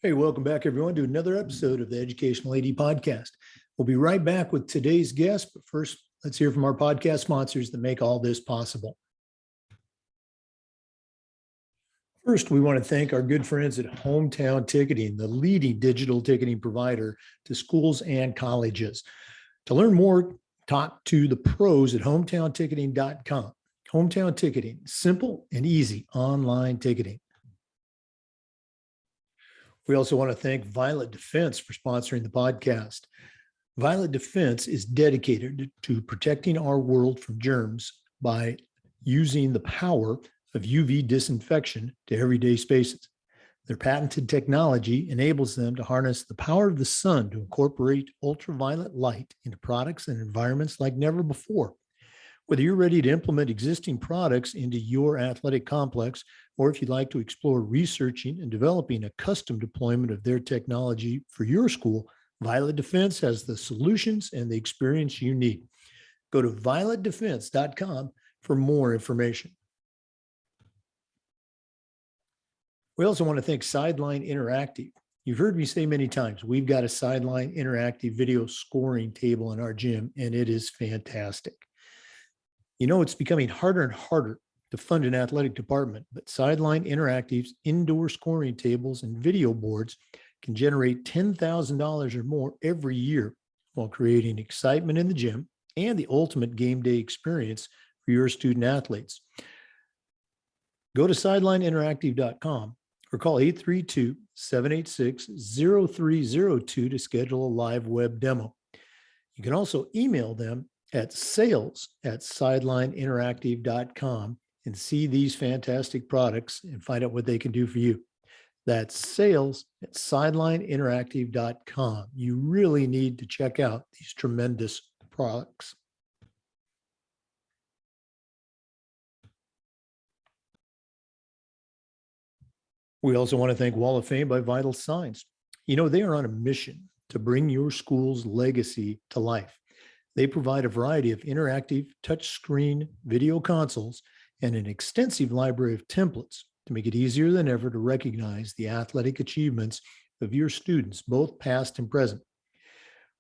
Hey, welcome back, everyone, to another episode of the Educational AD Podcast. We'll be right back with today's guest, but first, let's hear from our podcast sponsors that make all this possible. First, we want to thank our good friends at Hometown Ticketing, the leading digital ticketing provider to schools and colleges. To learn more, talk to the pros at hometownticketing.com. Hometown Ticketing, simple and easy online ticketing. We also want to thank Violet Defense for sponsoring the podcast. Violet Defense is dedicated to protecting our world from germs by using the power of UV disinfection to everyday spaces. Their patented technology enables them to harness the power of the sun to incorporate ultraviolet light into products and environments like never before. Whether you're ready to implement existing products into your athletic complex, or if you'd like to explore researching and developing a custom deployment of their technology for your school, Violet Defense has the solutions and the experience you need. Go to violetdefense.com for more information. We also want to thank Sideline Interactive. You've heard me say many times, we've got a Sideline Interactive video scoring table in our gym, and it is fantastic. You know, it's becoming harder and harder to fund an athletic department, but Sideline Interactive's indoor scoring tables and video boards can generate $10,000 or more every year while creating excitement in the gym and the ultimate game day experience for your student athletes. Go to sidelineinteractive.com or call 832-786-0302 to schedule a live web demo. You can also email them at sales@sidelineinteractive.com and see these fantastic products and find out what they can do for you. That's sales@sidelineinteractive.com. You really need to check out these tremendous products. We also want to thank Wall of Fame by Vital Signs. You know, they are on a mission to bring your school's legacy to life. They provide a variety of interactive touchscreen video consoles and an extensive library of templates to make it easier than ever to recognize the athletic achievements of your students, both past and present.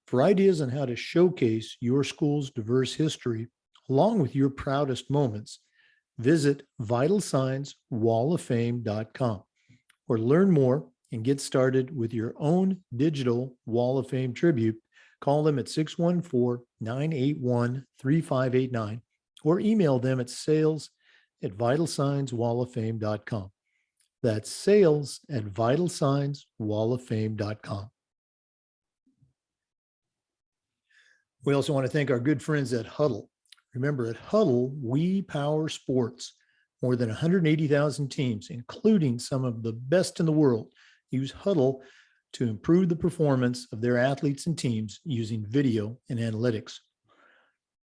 For ideas on how to showcase your school's diverse history, along with your proudest moments, visit vitalsignswalloffame.com or learn more and get started with your own digital Wall of Fame tribute. Call them at 614-981-3589 or email them at sales@vitalsignswalloffame.com. That's sales@vitalsignswalloffame.com. We also want to thank our good friends at Huddle. Remember, at Huddle, we power sports. More than 180,000 teams, including some of the best in the world, use Huddle to improve the performance of their athletes and teams using video and analytics.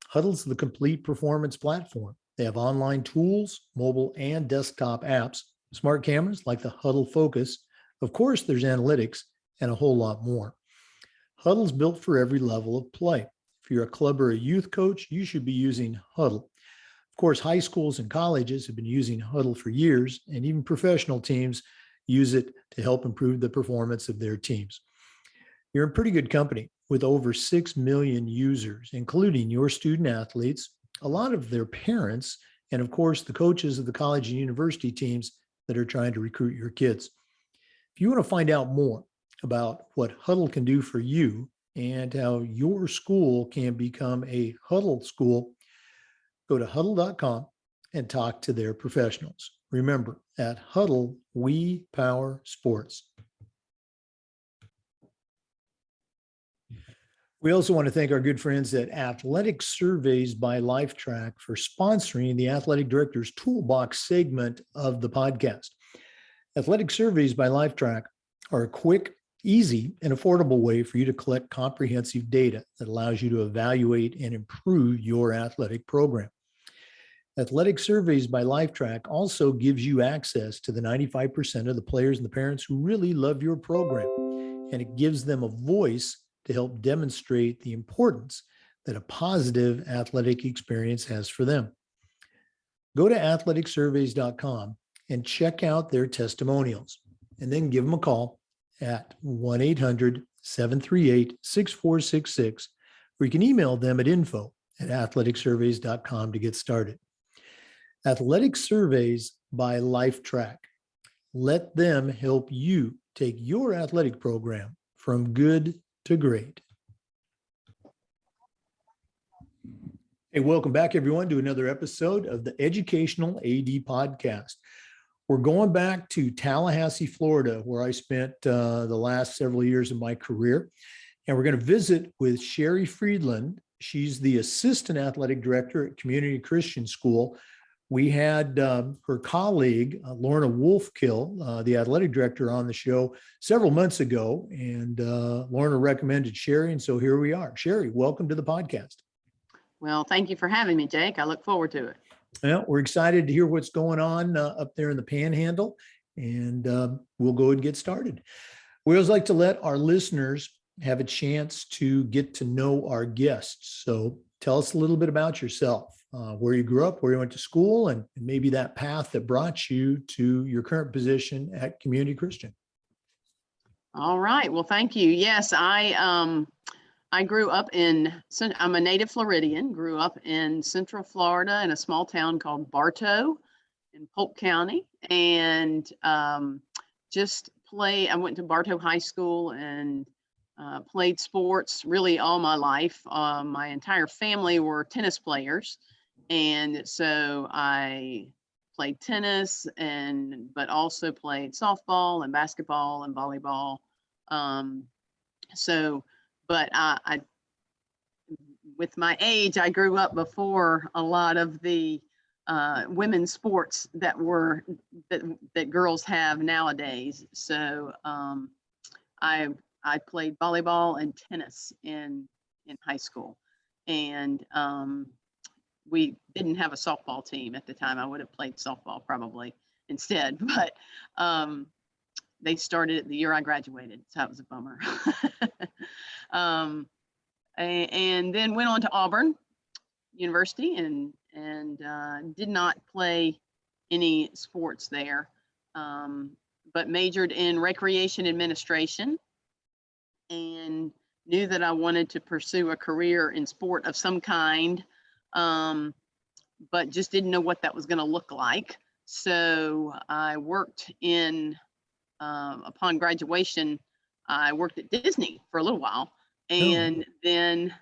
Huddle's the complete performance platform. They have online tools, mobile and desktop apps, smart cameras like the Huddle Focus. Of course, there's analytics and a whole lot more. Huddle's built for every level of play. If you're a club or a youth coach, you should be using Huddle. Of course, high schools and colleges have been using Huddle for years, and even professional teams use it to help improve the performance of their teams. You're in pretty good company with over 6 million users, including your student athletes, a lot of their parents, and of course, the coaches of the college and university teams that are trying to recruit your kids. If you want to find out more about what Huddle can do for you and how your school can become a Huddle school, go to huddle.com and talk to their professionals. Remember, at Huddle, we power sports. We also want to thank our good friends at Athletic Surveys by Lifetrack for sponsoring the Athletic Director's Toolbox segment of the podcast. Athletic Surveys by Lifetrack are a quick, easy, and affordable way for you to collect comprehensive data that allows you to evaluate and improve your athletic program. Athletic Surveys by Lifetrack also gives you access to the 95% of the players and the parents who really love your program, and it gives them a voice to help demonstrate the importance that a positive athletic experience has for them. Go to athleticsurveys.com and check out their testimonials, and then give them a call at 1-800-738-6466, or you can email them at info@athleticsurveys.com to get started. Athletic Surveys by LifeTrack. Let them help you take your athletic program from good to great. Hey, welcome back, everyone, to another episode of the Educational AD Podcast. We're going back to Tallahassee, Florida, where I spent the last several years of my career. And we're going to visit with Sheri Freeland. She's the Assistant Athletic Director at Community Christian School. We had her colleague, Lorna Wolfkill, the athletic director, on the show several months ago. And Lorna recommended Sheri, and so here we are. Sheri, welcome to the podcast. Well, thank you for having me, Jake. I look forward to it. Well, we're excited to hear what's going on up there in the Panhandle, and we'll go and get started. We always like to let our listeners have a chance to get to know our guests. So tell us a little bit about yourself, where you grew up, where you went to school, and maybe that path that brought you to your current position at Community Christian. All right. Well, thank you. Yes, I grew up I'm a native Floridian, grew up in Central Florida in a small town called Bartow in Polk County, and I went to Bartow High School and played sports really all my life. My entire family were tennis players, and so I played tennis but also played softball and basketball and volleyball. But I, with my age, I grew up before a lot of the women's sports that girls have nowadays. So I played volleyball and tennis in high school, and we didn't have a softball team at the time. I would have played softball probably instead, but they started it the year I graduated, so that was a bummer. And then went on to Auburn University and did not play any sports there, but majored in recreation administration and knew that I wanted to pursue a career in sport of some kind, but just didn't know what that was going to look like. So I worked upon graduation, I worked at Disney for a little while, and then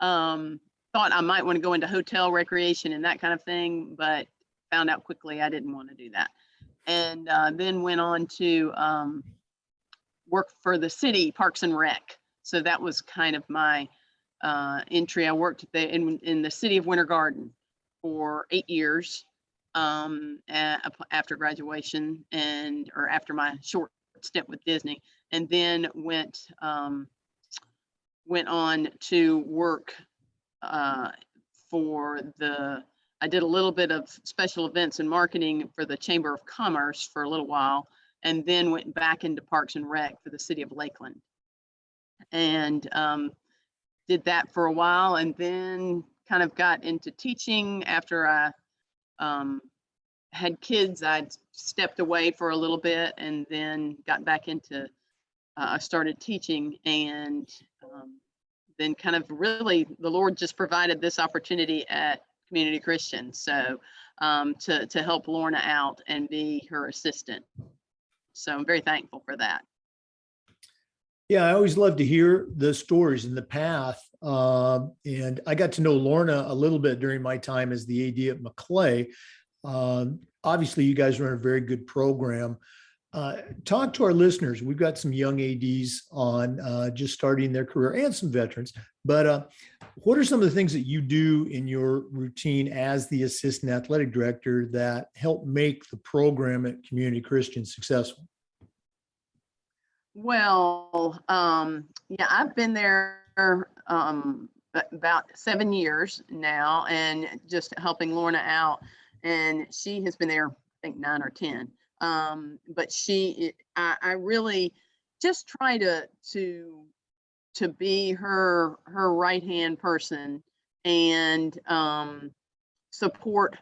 thought I might want to go into hotel recreation and that kind of thing, but found out quickly I didn't want to do that. And then went on to work for the city Parks and Rec. So that was kind of my entry. I worked in the city of Winter Garden for 8 years after graduation or after my short stint with Disney, and then went on to work I did a little bit of special events and marketing for the Chamber of Commerce for a little while, and then went back into Parks and Rec for the city of Lakeland, and did that for a while, and then kind of got into teaching after I had kids. I'd stepped away for a little bit and then got back into, I started teaching, and then kind of really the Lord just provided this opportunity at Community Christian. So to help Lorna out and be her assistant. So I'm very thankful for that. Yeah, I always love to hear the stories and the path. And I got to know Lorna a little bit during my time as the AD at Maclay. Obviously, you guys run a very good program. Talk to our listeners. We've got some young ADs on just starting their career and some veterans. But what are some of the things that you do in your routine as the assistant athletic director that help make the program at Community Christian successful? Well, yeah, I've been there about 7 years now, and just helping Lorna out. And she has been there, I think, 9 or 10. But I really just try to be her right-hand person and support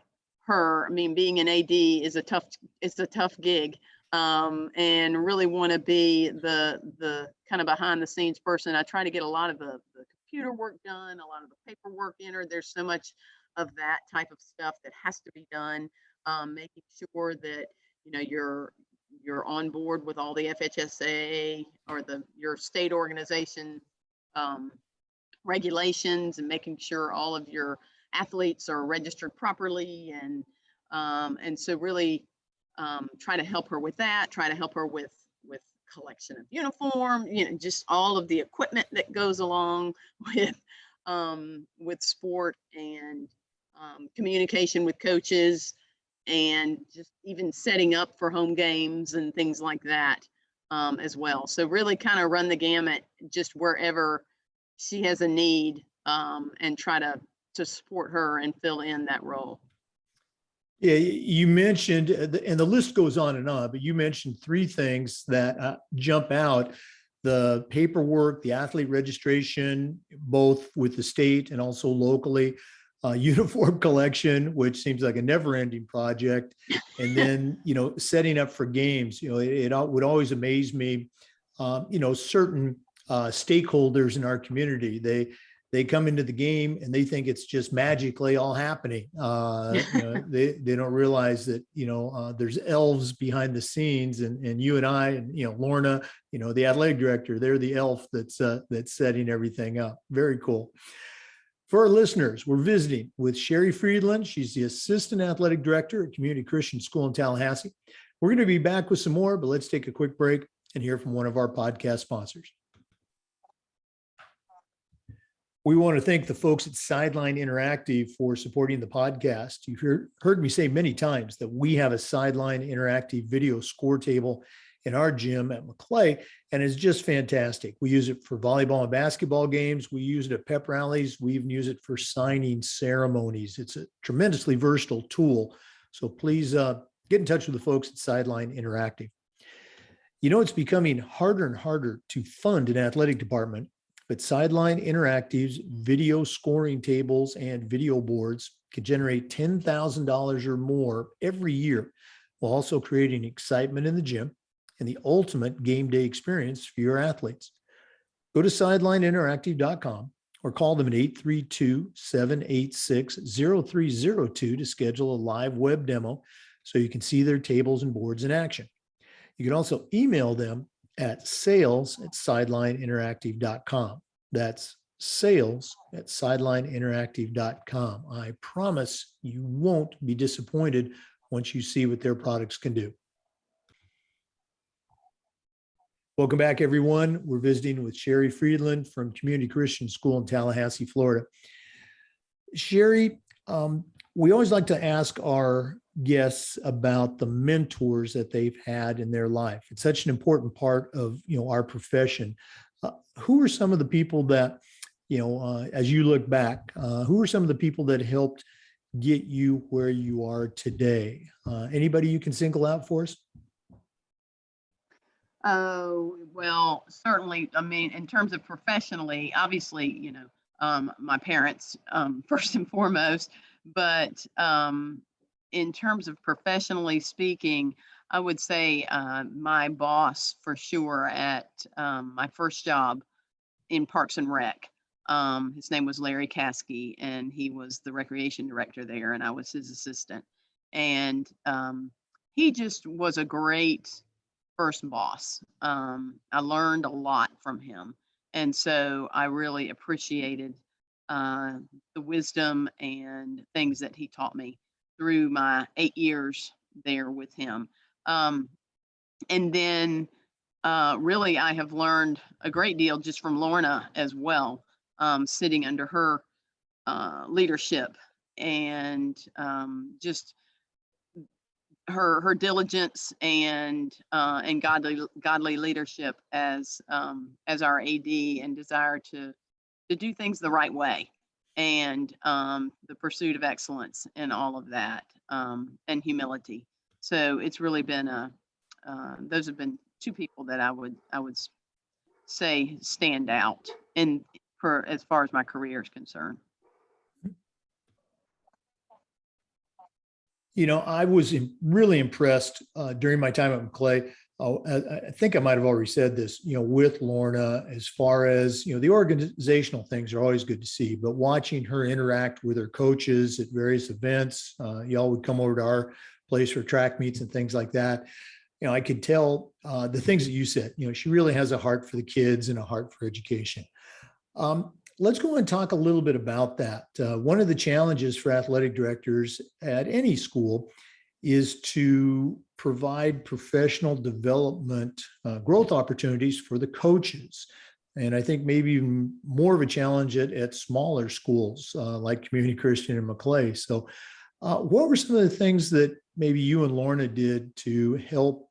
her. I mean, being an AD is a tough gig, and really want to be the kind of behind the scenes person. I try to get a lot of the computer work done, a lot of the paperwork entered. There's so much of that type of stuff that has to be done, making sure that you're on board with all the FHSA or your state organization regulations, and making sure all of your athletes are registered properly, and so really try to help her with that. Try to help her with collection of uniform, just all of the equipment that goes along with sport, and communication with coaches, and just even setting up for home games and things like that as well. So really kind of run the gamut just wherever she has a need, and try to support her and fill in that role. Yeah, you mentioned, and the list goes on, but you mentioned three things that jump out: the paperwork, the athlete registration, both with the state and also locally, uniform collection, which seems like a never-ending project, and then setting up for games. It would always amaze me. Certain stakeholders in our community, they come into the game and they think it's just magically all happening. They don't realize that there's elves behind the scenes, and you and I, and Lorna, the athletic director, they're the elf that's setting everything up. Very cool. For our listeners, we're visiting with Sheri Freeland. She's the assistant athletic director at Community Christian School in Tallahassee. We're going to be back with some more, but let's take a quick break and hear from one of our podcast sponsors. We want to thank the folks at Sideline Interactive for supporting the podcast. You've heard me say many times that we have a Sideline Interactive video score table in our gym at McClay, and it's just fantastic. We use it for volleyball and basketball games. We use it at pep rallies. We even use it for signing ceremonies. It's a tremendously versatile tool. So please get in touch with the folks at Sideline Interactive. It's becoming harder and harder to fund an athletic department, but Sideline Interactive's video scoring tables and video boards can generate $10,000 or more every year, while also creating excitement in the gym and the ultimate game day experience for your athletes. Go to sidelineinteractive.com or call them at 832-786-0302 to schedule a live web demo so you can see their tables and boards in action. You can also email them at sales@sidelineinteractive.com. That's sales@sidelineinteractive.com. I promise you won't be disappointed once you see what their products can do. Welcome back, everyone. We're visiting with Sheri Freeland from Community Christian School in Tallahassee, Florida. Sheri, we always like to ask our guests about the mentors that they've had in their life. It's such an important part of our profession. Who are some of the people that, as you look back, who are some of the people that helped get you where you are today? Anybody you can single out for us? Oh, well, certainly. I mean, in terms of professionally, obviously, my parents, first and foremost, but in terms of professionally speaking, I would say my boss for sure at my first job in Parks and Rec. His name was Larry Caskey, and he was the recreation director there, and I was his assistant. And he just was a great first boss. I learned a lot from him, and so I really appreciated the wisdom and things that he taught me through my 8 years there with him. And then really I have learned a great deal just from Lorna as well, sitting under her leadership, and just her diligence and godly leadership as our AD, and desire to do things the right way, and the pursuit of excellence and all of that, and humility. So it's really been those have been two people that I would say stand out for as far as my career is concerned. I was really impressed during my time at McClay. I think I might have already said this, with Lorna, as far as, the organizational things are always good to see, but watching her interact with her coaches at various events, y'all would come over to our place for track meets and things like that. I could tell the things that you said, she really has a heart for the kids and a heart for education. Let's go and talk a little bit about that. One of the challenges for athletic directors at any school is to provide professional development growth opportunities for the coaches. And I think maybe even more of a challenge at smaller schools like Community Christian and McClay. So what were some of the things that maybe you and Lorna did to help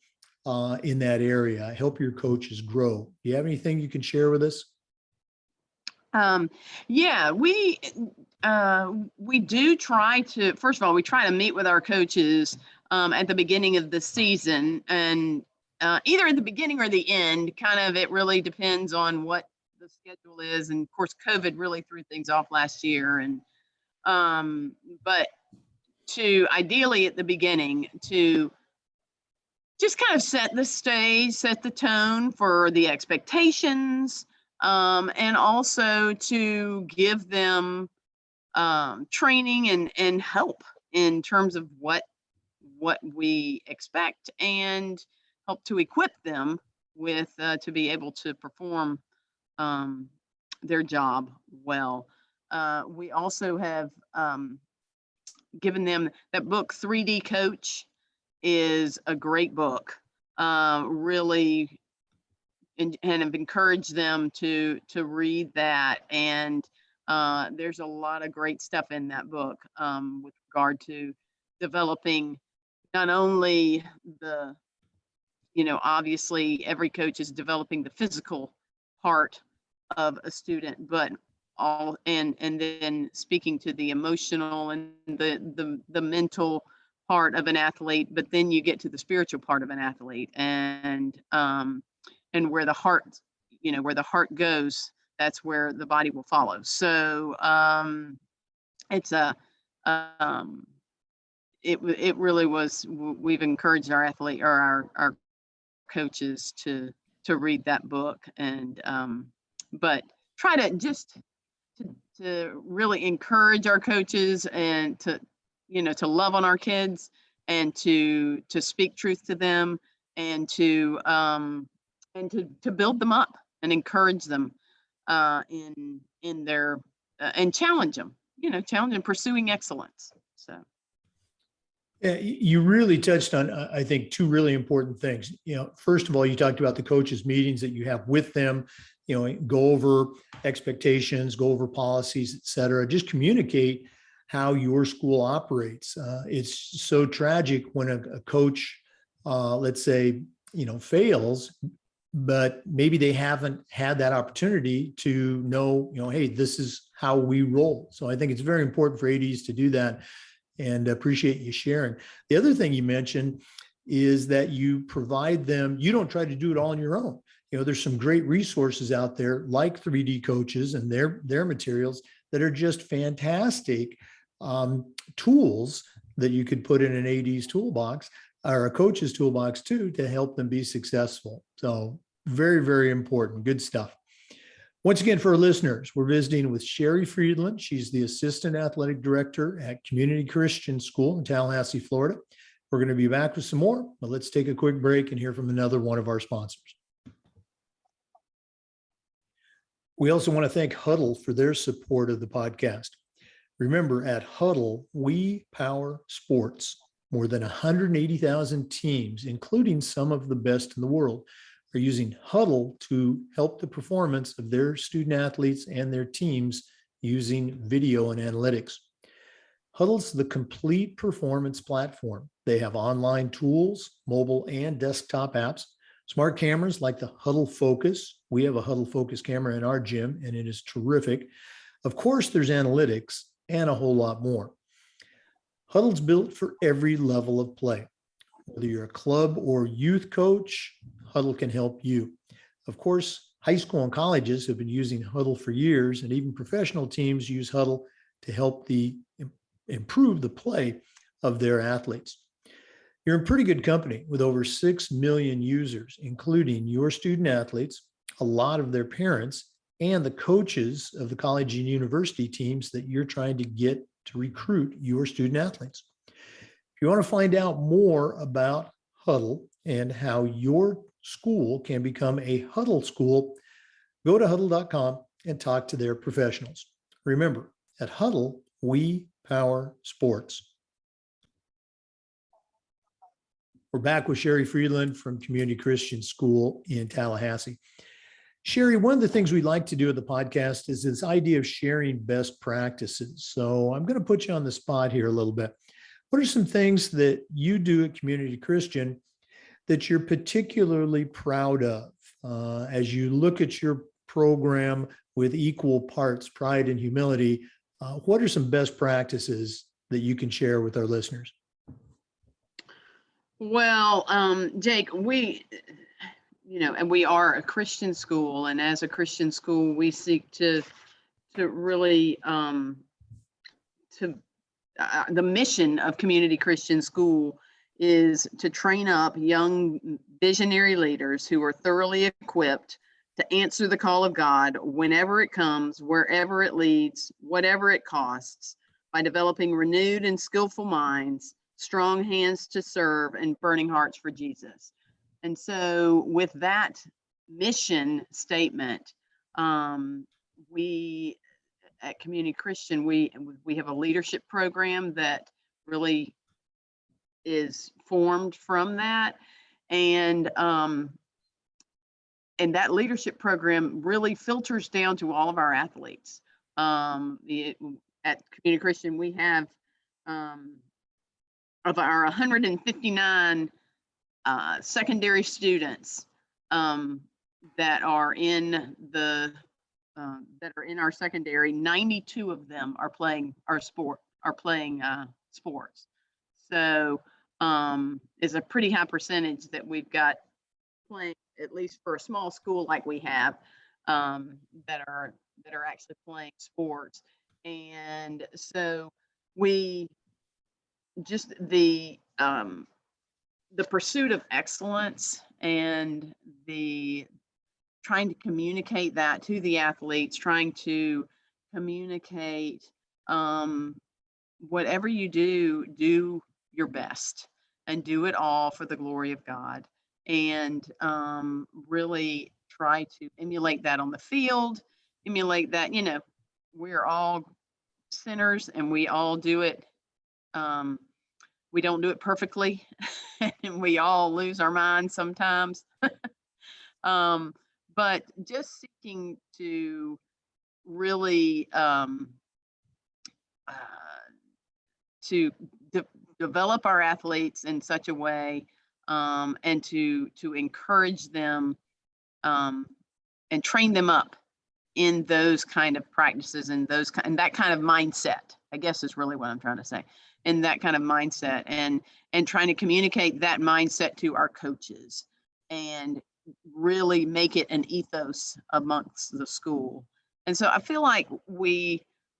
in that area, help your coaches grow? Do you have anything you can share with us? Yeah, we do try to, first of all, we try to meet with our coaches at the beginning of the season, and either at the beginning or the end, kind of, it really depends on what the schedule is. And of course, COVID really threw things off last year. And but to ideally at the beginning to just kind of set the stage, set the tone for the expectations, and also to give them training and help in terms of what we expect, and help to equip them with to be able to perform their job well. We also have given them that book, 3D Coach is a great book. Really, and have encouraged them to read that. And there's a lot of great stuff in that book with regard to developing not only the, obviously every coach is developing the physical part of a student, but all and then speaking to the emotional and the mental part of an athlete. But then you get to the spiritual part of an athlete, and where the heart, where the heart goes, that's where the body will follow. So it's a it really was, we've encouraged our athlete, or our coaches to read that book, and but try to just to really encourage our coaches, and to love on our kids, and to speak truth to them, and to build them up and encourage them in their and challenge them, challenge and pursuing excellence. So you really touched on, I think, two really important things. First of all, you talked about the coaches' meetings that you have with them, go over expectations, go over policies, et cetera. Just communicate how your school operates. It's so tragic when a coach, let's say, fails, but maybe they haven't had that opportunity to know, hey, this is how we roll. So I think it's very important for ADs to do that, and appreciate you sharing. The other thing you mentioned is that you provide them, you don't try to do it all on your own. There's some great resources out there like 3D Coaches and their materials that are just fantastic tools that you could put in an AD's toolbox, or a coach's toolbox too, to help them be successful. So very, very important. Good stuff. Once again, for our listeners, we're visiting with Sheri Freeland. She's the Assistant Athletic Director at Community Christian School in Tallahassee, Florida. We're going to be back with some more, but let's take a quick break and hear from another one of our sponsors. We also want to thank Huddle for their support of the podcast. Remember, at Huddle, we power sports. More than 180,000 teams, including some of the best in the world, are using Huddle to help the performance of their student athletes and their teams using video and analytics. Huddle's the complete performance platform. They have online tools, mobile and desktop apps, smart cameras like the Huddle Focus. We have a Huddle Focus camera in our gym, and it is terrific. Of course, there's analytics and a whole lot more. Huddle's built for every level of play. Whether you're a club or youth coach, Huddle can help you. Of course, high school and colleges have been using Huddle for years, and even professional teams use Huddle to help improve the play of their athletes. You're in pretty good company with over 6 million users, including your student athletes, a lot of their parents, and the coaches of the college and university teams that you're trying to get to recruit your student athletes. If you want to find out more about Huddle and how your school can become a Huddle school, go to huddle.com and talk to their professionals. Remember, at Huddle, we power sports. We're back with Sheri Freeland from Community Christian School in Tallahassee. Sheri, one of the things we like to do at the podcast is this idea of sharing best practices. So I'm going to put you on the spot here a little bit. What are some things that you do at Community Christian that you're particularly proud of as you look at your program with equal parts pride and humility? What are some best practices that you can share with our listeners? Well, Jake, and we are a Christian school, and as a Christian school, we seek to really the mission of Community Christian School is to train up young visionary leaders who are thoroughly equipped to answer the call of God whenever it comes, wherever it leads, whatever it costs, by developing renewed and skillful minds, strong hands to serve, and burning hearts for Jesus. And so with that mission statement, we at Community Christian, we have a leadership program that really is formed from that. And that leadership program really filters down to all of our athletes. At Community Christian, we have of our 159 secondary students that are in our secondary, 92 of them are playing sports. So is a pretty high percentage that we've got playing, at least for a small school like we have, that are actually playing sports. And so we just the pursuit of excellence and the trying to communicate that to the athletes, trying to communicate whatever you do your best and do it all for the glory of God, and really try to emulate that on the field, emulate that, we're all sinners and we all do it. We don't do it perfectly and we all lose our minds sometimes. But just seeking to really develop our athletes in such a way, and to encourage them and train them up in those kind of practices and that kind of mindset, I guess is really what I'm trying to say, in that kind of mindset, and trying to communicate that mindset to our coaches and really make it an ethos amongst the school. And so I feel like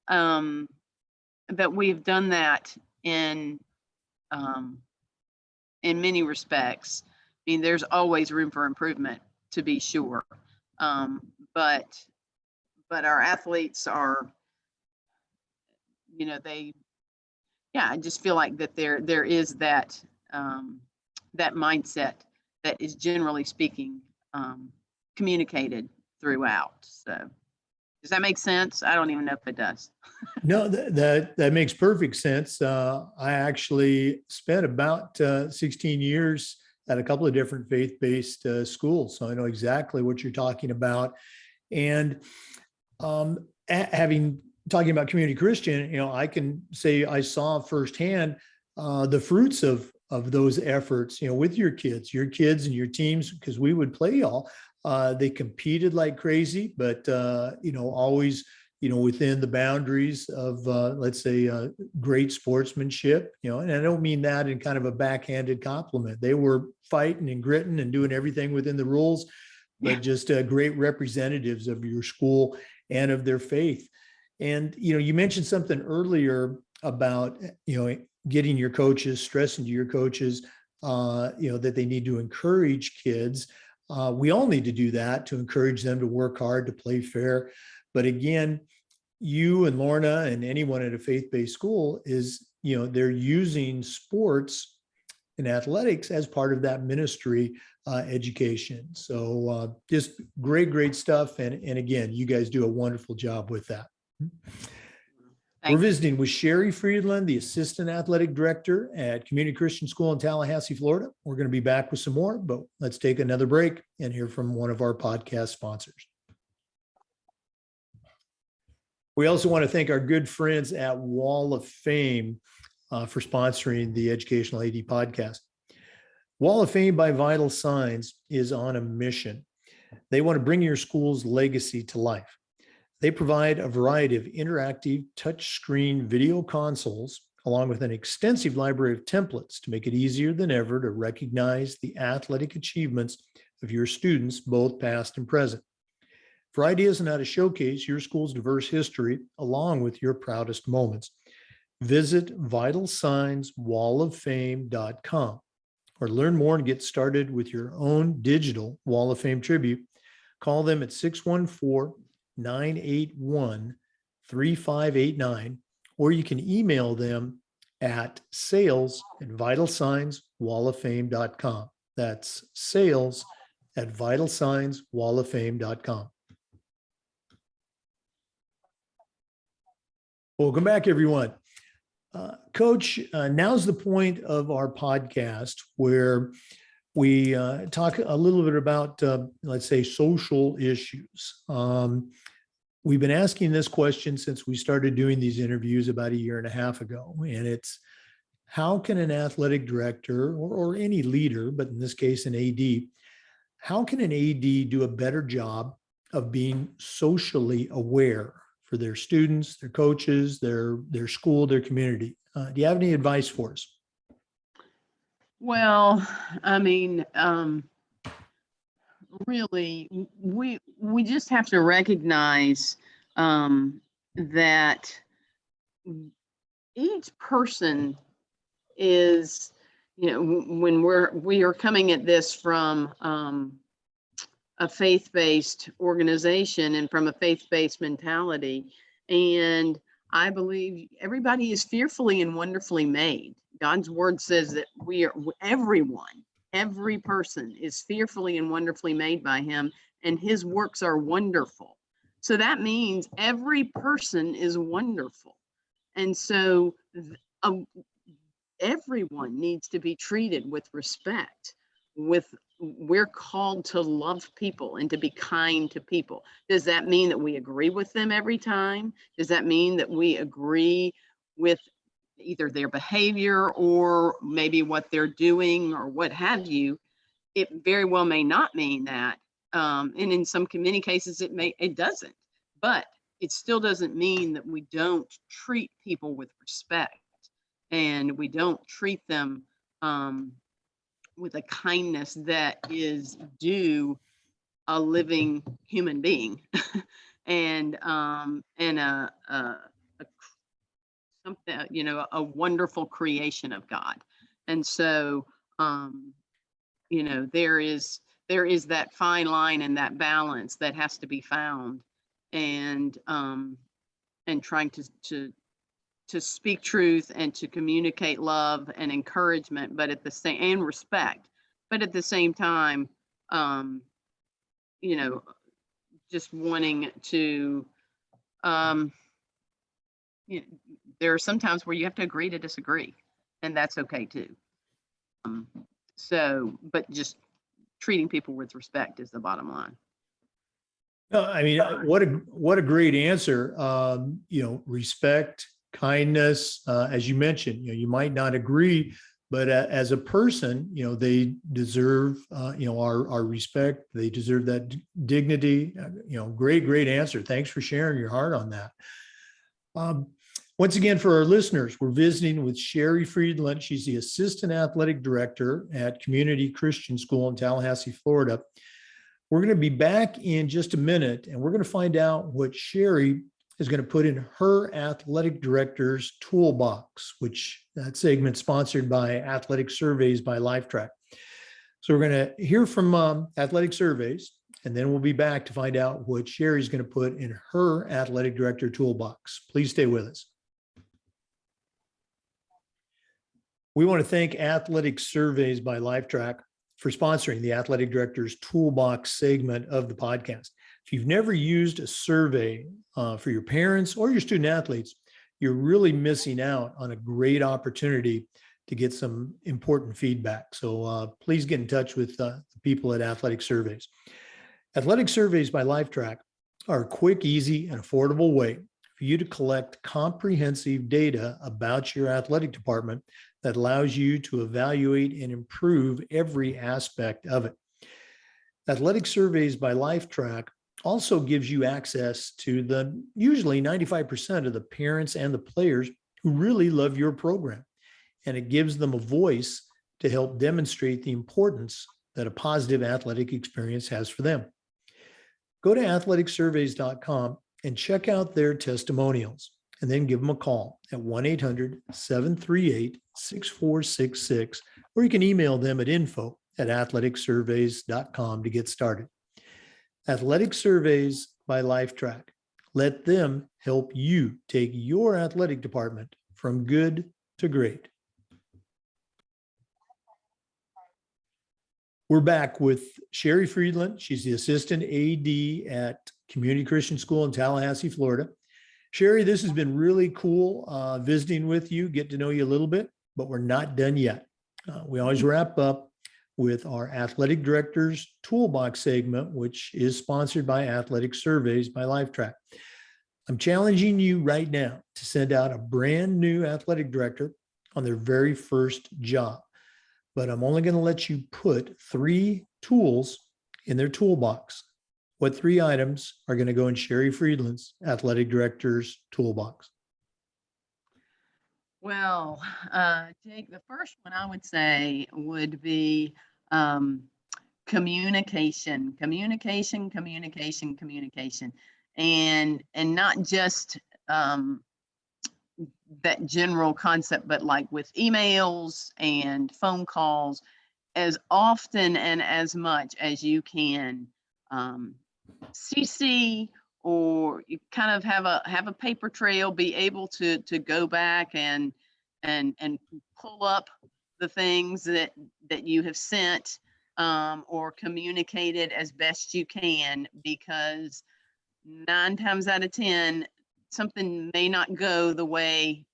that we've done that in many respects. I mean, there's always room for improvement, to be sure. But our athletes are, I just feel like that there is that mindset that is, generally speaking, communicated throughout. So does that make sense? I don't even know if it does. No, that makes perfect sense. I actually spent about 16 years at a couple of different faith-based schools, so I know exactly what you're talking about. And talking about Community Christian, I can say I saw firsthand the fruits of those efforts, with your kids and your teams, because we would play y'all. They competed like crazy, but always, within the boundaries of, let's say, great sportsmanship, and I don't mean that in kind of a backhanded compliment. They were fighting and gritting and doing everything within the rules, but just great representatives of your school and of their faith. And, you mentioned something earlier about, getting your coaches, stressing to your coaches, that they need to encourage kids. We all need to do that to encourage them to work hard, to play fair. But again, you and Lorna and anyone at a faith-based school they're using sports and athletics as part of that ministry education. So just great stuff. And again, you guys do a wonderful job with that. We're visiting with Sheri Freeland, the Assistant Athletic Director at Community Christian School in Tallahassee, Florida. We're going to be back with some more, but let's take another break and hear from one of our podcast sponsors. We also want to thank our good friends at Wall of Fame for sponsoring the Educational AD podcast. Wall of Fame by Vital Signs is on a mission. They want to bring your school's legacy to life. They provide a variety of interactive touchscreen video consoles, along with an extensive library of templates to make it easier than ever to recognize the athletic achievements of your students, both past and present. For ideas on how to showcase your school's diverse history, along with your proudest moments, visit vitalsignswalloffame.com or learn more and get started with your own digital Wall of Fame tribute. Call them at 614-981-3589, or you can email them at sales@vitalsignswalloffame.com. That's sales@vitalsignswalloffame.com. Welcome back, everyone. Coach, now's the point of our podcast where we talk a little bit about, let's say, social issues. We've been asking this question since we started doing these interviews about 1.5 years ago, and it's how can an athletic director or any leader, but in this case, an AD, how can an AD do a better job of being socially aware for their students, their coaches, their school, their community? Do you have any advice for us? Well, I mean, really, we just have to recognize that each person is, when we are coming at this from a faith-based organization and from a faith-based mentality. And I believe everybody is fearfully and wonderfully made. God's word says that every person is fearfully and wonderfully made by him, and his works are wonderful. So that means every person is wonderful. And so everyone needs to be treated with respect. We're called to love people and to be kind to people. Does that mean that we agree with them every time? Does that mean that we agree with either their behavior or maybe what they're doing or what have you? It very well may not mean that. And in many cases, it doesn't. But it still doesn't mean that we don't treat people with respect and we don't treat them with a kindness that is due a living human being and something, a wonderful creation of God. And so, there is that fine line and that balance that has to be found, and trying to speak truth and to communicate love and encouragement, but at the same, and respect, but at the same time, just wanting to, there are some times where you have to agree to disagree, and that's okay too. But just treating people with respect is the bottom line. No, I mean, what a great answer. Respect, kindness, as you mentioned, you might not agree, but as a person, they deserve, our respect. They deserve that dignity. Great answer. Thanks for sharing your heart on that. Once again, for our listeners, we're visiting with Sheri Freeland. She's the Assistant Athletic Director at Community Christian School in Tallahassee, Florida. We're going to be back in just a minute, and we're going to find out what Sheri is going to put in her athletic director's toolbox, which that segment sponsored by Athletic Surveys by Lifetrack. So we're going to hear from Athletic Surveys, and then we'll be back to find out what Sheri's going to put in her athletic director toolbox. Please stay with us. We want to thank Athletic Surveys by Lifetrack for sponsoring the Athletic Director's Toolbox segment of the podcast. If you've never used a survey for your parents or your student athletes, you're really missing out on a great opportunity to get some important feedback. So please get in touch with the people at Athletic Surveys. Athletic Surveys by Lifetrack are a quick, easy, and affordable way for you to collect comprehensive data about your athletic department that allows you to evaluate and improve every aspect of it. Athletic Surveys by Lifetrack also gives you access to the usually 95% of the parents and the players who really love your program. And it gives them a voice to help demonstrate the importance that a positive athletic experience has for them. Go to athleticsurveys.com and check out their testimonials, and then give them a call at 1-800-738-6466, or you can email them at info@athleticsurveys.com to get started. Athletic Surveys by Lifetrack. Let them help you take your athletic department from good to great. We're back with Sheri Freeland. She's the assistant AD at Community Christian School in Tallahassee, Florida. Sheri, this has been really cool visiting with you, get to know you a little bit, but we're not done yet. We always wrap up with our Athletic Director's Toolbox segment, which is sponsored by Athletic Surveys by Lifetrack. I'm challenging you right now to send out a brand new athletic director on their very first job, but I'm only going to let you put 3 tools in their toolbox. What 3 items are going to go in Sheri Freeland's athletic director's toolbox? Well, Jake, the first one I would say would be communication, and not just that general concept, but like with emails and phone calls, as often and as much as you can CC, or you kind of have a paper trail, be able to go back and pull up the things that you have sent or communicated as best you can, because 9 times out of 10 something may not go the way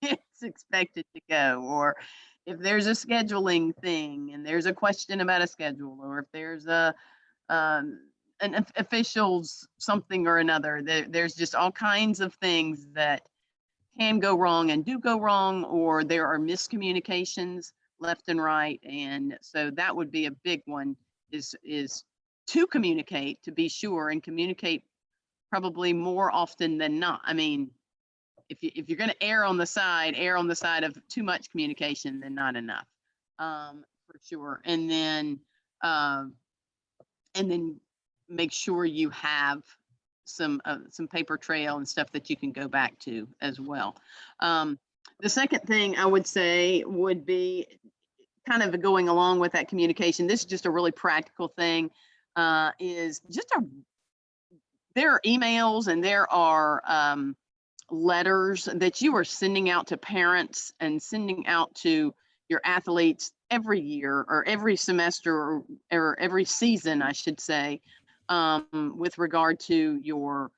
it's expected to go, or if there's a scheduling thing and there's a question about a schedule, or if there's an official's something or another, there's just all kinds of things that can go wrong and do go wrong, or there are miscommunications left and right. And so that would be a big one, is to communicate, to be sure, and communicate probably more often than not. I mean, if you're going to err on the side of too much communication than not enough, for sure. And then make sure you have some paper trail and stuff that you can go back to as well. The second thing I would say would be kind of going along with that communication. This is just a really practical thing. Is just there are emails and there are letters that you are sending out to parents and sending out to your athletes every year or every semester or every season, I should say, with regard to your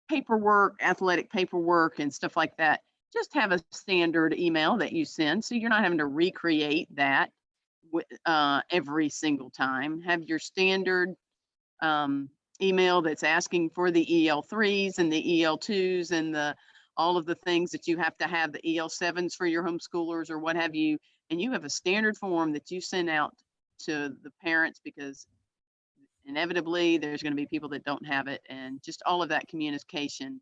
paperwork, athletic paperwork and stuff like that. Just have a standard email that you send, so you're not having to recreate that every single time. Have your standard email that's asking for the EL3s and the EL2s and all of the things that you have to have, the EL7s for your homeschoolers or what have you. And you have a standard form that you send out to the parents, because inevitably there's going to be people that don't have it. And just all of that communication,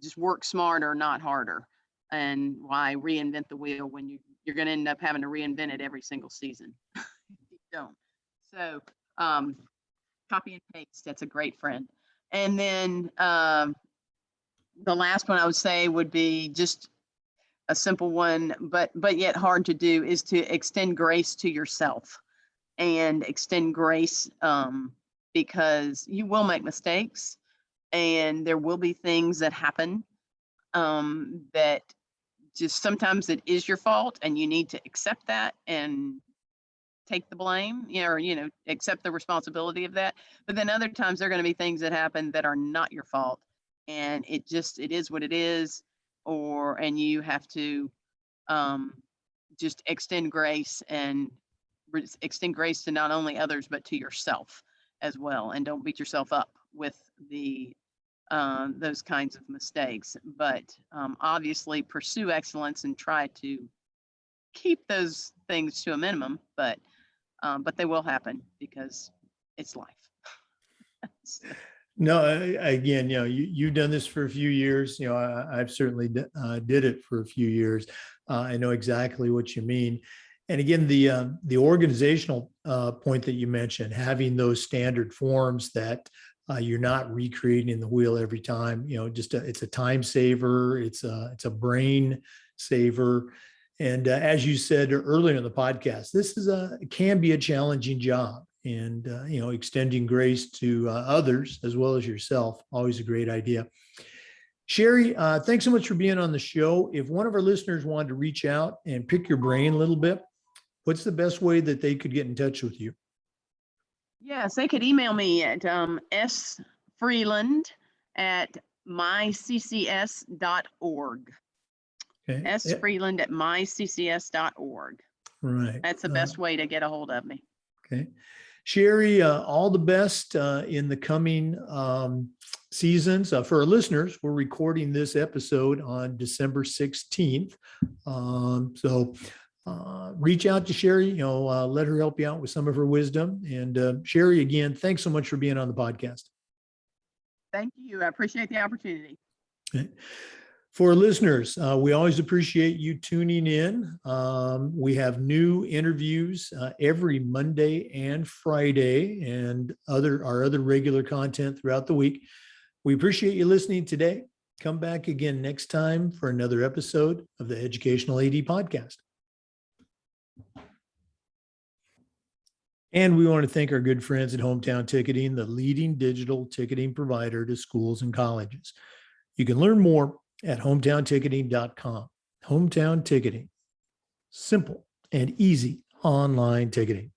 just work smarter, not harder. And why reinvent the wheel when you're going to end up having to reinvent it every single season if you don't. So copy and paste, that's a great friend. And then the last one I would say would be just a simple one, but yet hard to do, is to extend grace to yourself and extend grace, because you will make mistakes and there will be things that happen, that just sometimes it is your fault and you need to accept that and take the blame, or, accept the responsibility of that. But then other times there are going to be things that happen that are not your fault. And it is what it is, and you have to, just extend grace, and extend grace to not only others, but to yourself as well. And don't beat yourself up with those kinds of mistakes, but obviously pursue excellence and try to keep those things to a minimum, but they will happen because it's life. So, No, again, you've done this for a few years. I've certainly did it for a few years. I know exactly what you mean. And again, the organizational point that you mentioned, having those standard forms that you're not recreating the wheel every time. It's a time saver. It's a brain saver. And as you said earlier in the podcast, this can be a challenging job. And, extending grace to others as well as yourself, always a great idea. Sheri, thanks so much for being on the show. If one of our listeners wanted to reach out and pick your brain a little bit, what's the best way that they could get in touch with you? Yes, they could email me at sfreeland@myccs.org. Okay. sfreeland@myccs.org. Right. That's the best way to get a hold of me. Okay. Sheri, all the best in the coming seasons. For our listeners, we're recording this episode on December 16th. So reach out to Sheri, let her help you out with some of her wisdom. And Sheri, again, thanks so much for being on the podcast. Thank you. I appreciate the opportunity. Okay. For listeners, we always appreciate you tuning in. We have new interviews every Monday and Friday, and our other regular content throughout the week. We appreciate you listening today. Come back again next time for another episode of the Educational AD Podcast. And we want to thank our good friends at Hometown Ticketing, the leading digital ticketing provider to schools and colleges. You can learn more at hometownticketing.com. Hometown Ticketing, simple and easy online ticketing.